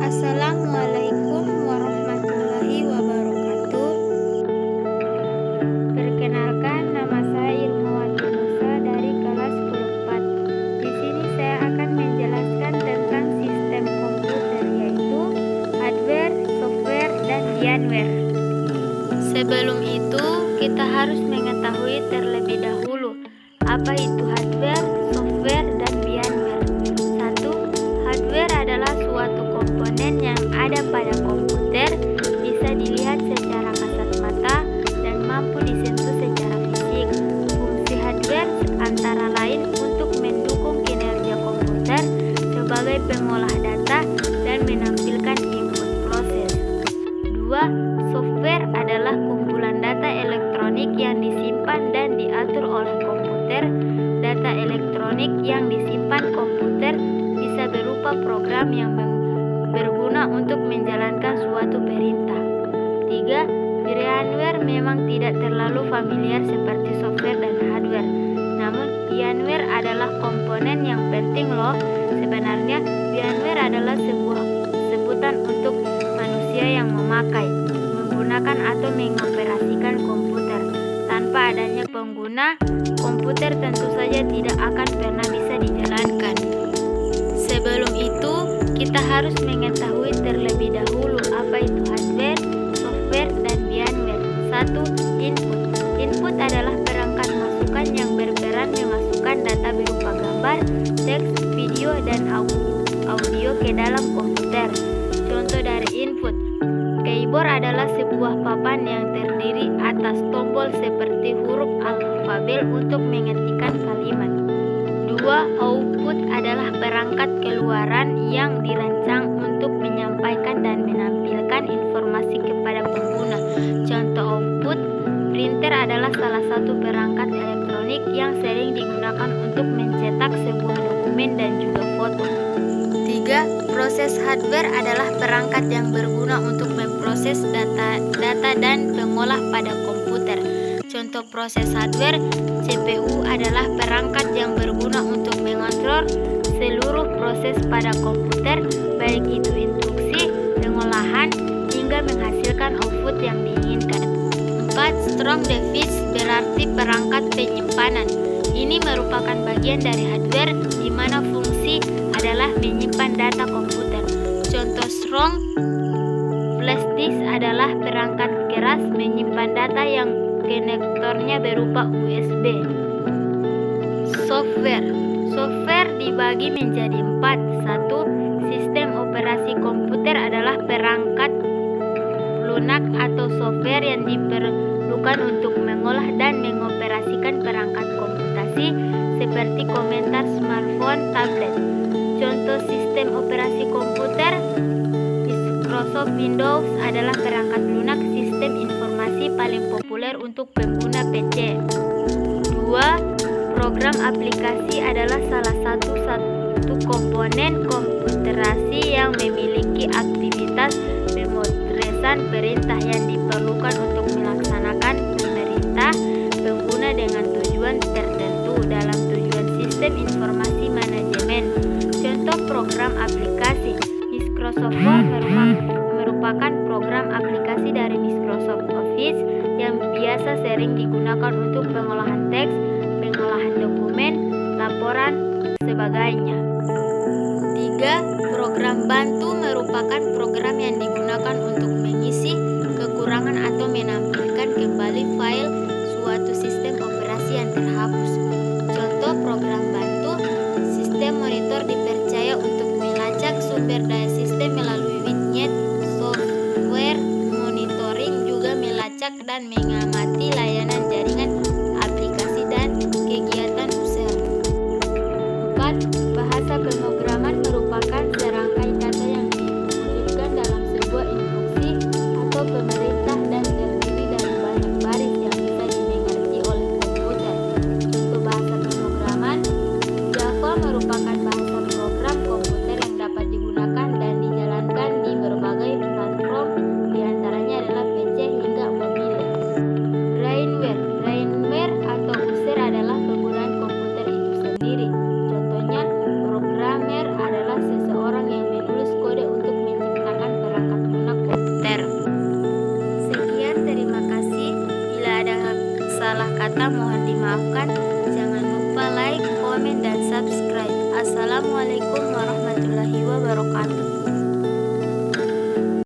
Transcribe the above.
Assalamualaikum warahmatullahi wabarakatuh. Perkenalkan, nama saya Ilmawati Musa dari kelas 10 Di sini saya akan menjelaskan tentang sistem komputer, yaitu hardware, software, dan firmware. Sebelum itu, kita harus mengetahui terlebih dahulu apa itu hardware, software, dan firmware. 1. Hardware adalah suatu komponen yang ada pada komputer, bisa dilihat secara kasat mata dan mampu disentuh secara fisik. Fungsi hardware antara lain untuk mendukung kinerja komputer sebagai pengolah data dan menampilkan input proses. 2. Software adalah kumpulan data elektronik yang disimpan dan diatur oleh komputer. Data elektronik yang disimpan komputer bisa berupa program yang berguna untuk menjalankan suatu perintah. 3. Firmware memang tidak terlalu familiar seperti software dan hardware. Namun, firmware adalah komponen yang penting loh. Sebenarnya, firmware adalah sebuah sebutan untuk manusia yang memakai, menggunakan atau mengoperasikan komputer. Tanpa adanya pengguna, komputer tentu saja tidak akan pernah bisa dijalankan. Sebelum itu, kita harus mengetahui terlebih dahulu apa itu hardware, software, dan firmware. 1. Input. Input adalah perangkat masukan yang berperan memasukkan data berupa gambar, teks, video, dan audio ke dalam komputer. Contoh dari input: keyboard adalah sebuah papan yang terdiri atas tombol seperti huruf alfabet untuk mengetikkan kalimat. 2. Output adalah perangkat keluaran yang dirancang untuk menyampaikan dan menampilkan informasi kepada pengguna. Contoh output: printer adalah salah satu perangkat elektronik yang sering digunakan untuk mencetak sebuah dokumen dan juga foto. 3. Proses hardware adalah perangkat yang berguna untuk memproses data dan mengolah pada komputer. Contoh proses hardware: CPU adalah perangkat yang berguna untuk mengontrol seluruh proses pada komputer, baik itu instruksi, pengolahan, hingga menghasilkan output yang diinginkan. 4. Strong device berarti perangkat penyimpanan. Ini merupakan bagian dari hardware di mana fungsi adalah menyimpan data komputer. Contoh strong flash disk adalah perangkat keras menyimpan data yang konektornya berupa USB. Software. Software dibagi menjadi 4. 1. Sistem operasi komputer adalah perangkat lunak atau software yang diperlukan untuk mengolah dan mengoperasikan perangkat komputasi seperti komentar smartphone, tablet. Contoh sistem operasi komputer: Microsoft Windows adalah perangkat lunak sistem informasi paling populer untuk pengguna PC. 2. Program aplikasi adalah salah satu komponen komputerasi yang memiliki aktivitas pemrosesan perintah yang diperlukan untuk melaksanakan perintah pengguna dengan tujuan tertentu dalam tujuan sistem informasi manajemen. Contoh program aplikasi: Microsoft Word merupakan program aplikasi dari Microsoft Office yang biasa sering digunakan untuk pengolahan teks, pengolahan dokumen, laporan, sebagainya. 3. Program bantu merupakan program yang digunakan untuk mengisi kekurangan atau menampilkan kembali file suatu sistem operasi yang terhapus. Contoh program bantu: sistem monitor dipercaya untuk melacak sumber daya sistem melalui widget. Software monitoring juga melacak dan mengamati layanan jaringan, aplikasi, dan kegiatan user. 4. Bahasa pemrograman merupakan serangkai kata yang diwujudkan dalam sebuah instruksi atau pemerintah dan terdiri dari banyak baris yang bisa dimengerti oleh komputer. Untuk bahasa pemrograman: Java merupakan bahasa program komputer yang dapat digunakan dan dijalankan di berbagai platform, diantaranya adalah PC hingga mobile. kata mohon dimaafkan. Jangan lupa like, komen, dan subscribe. Assalamualaikum.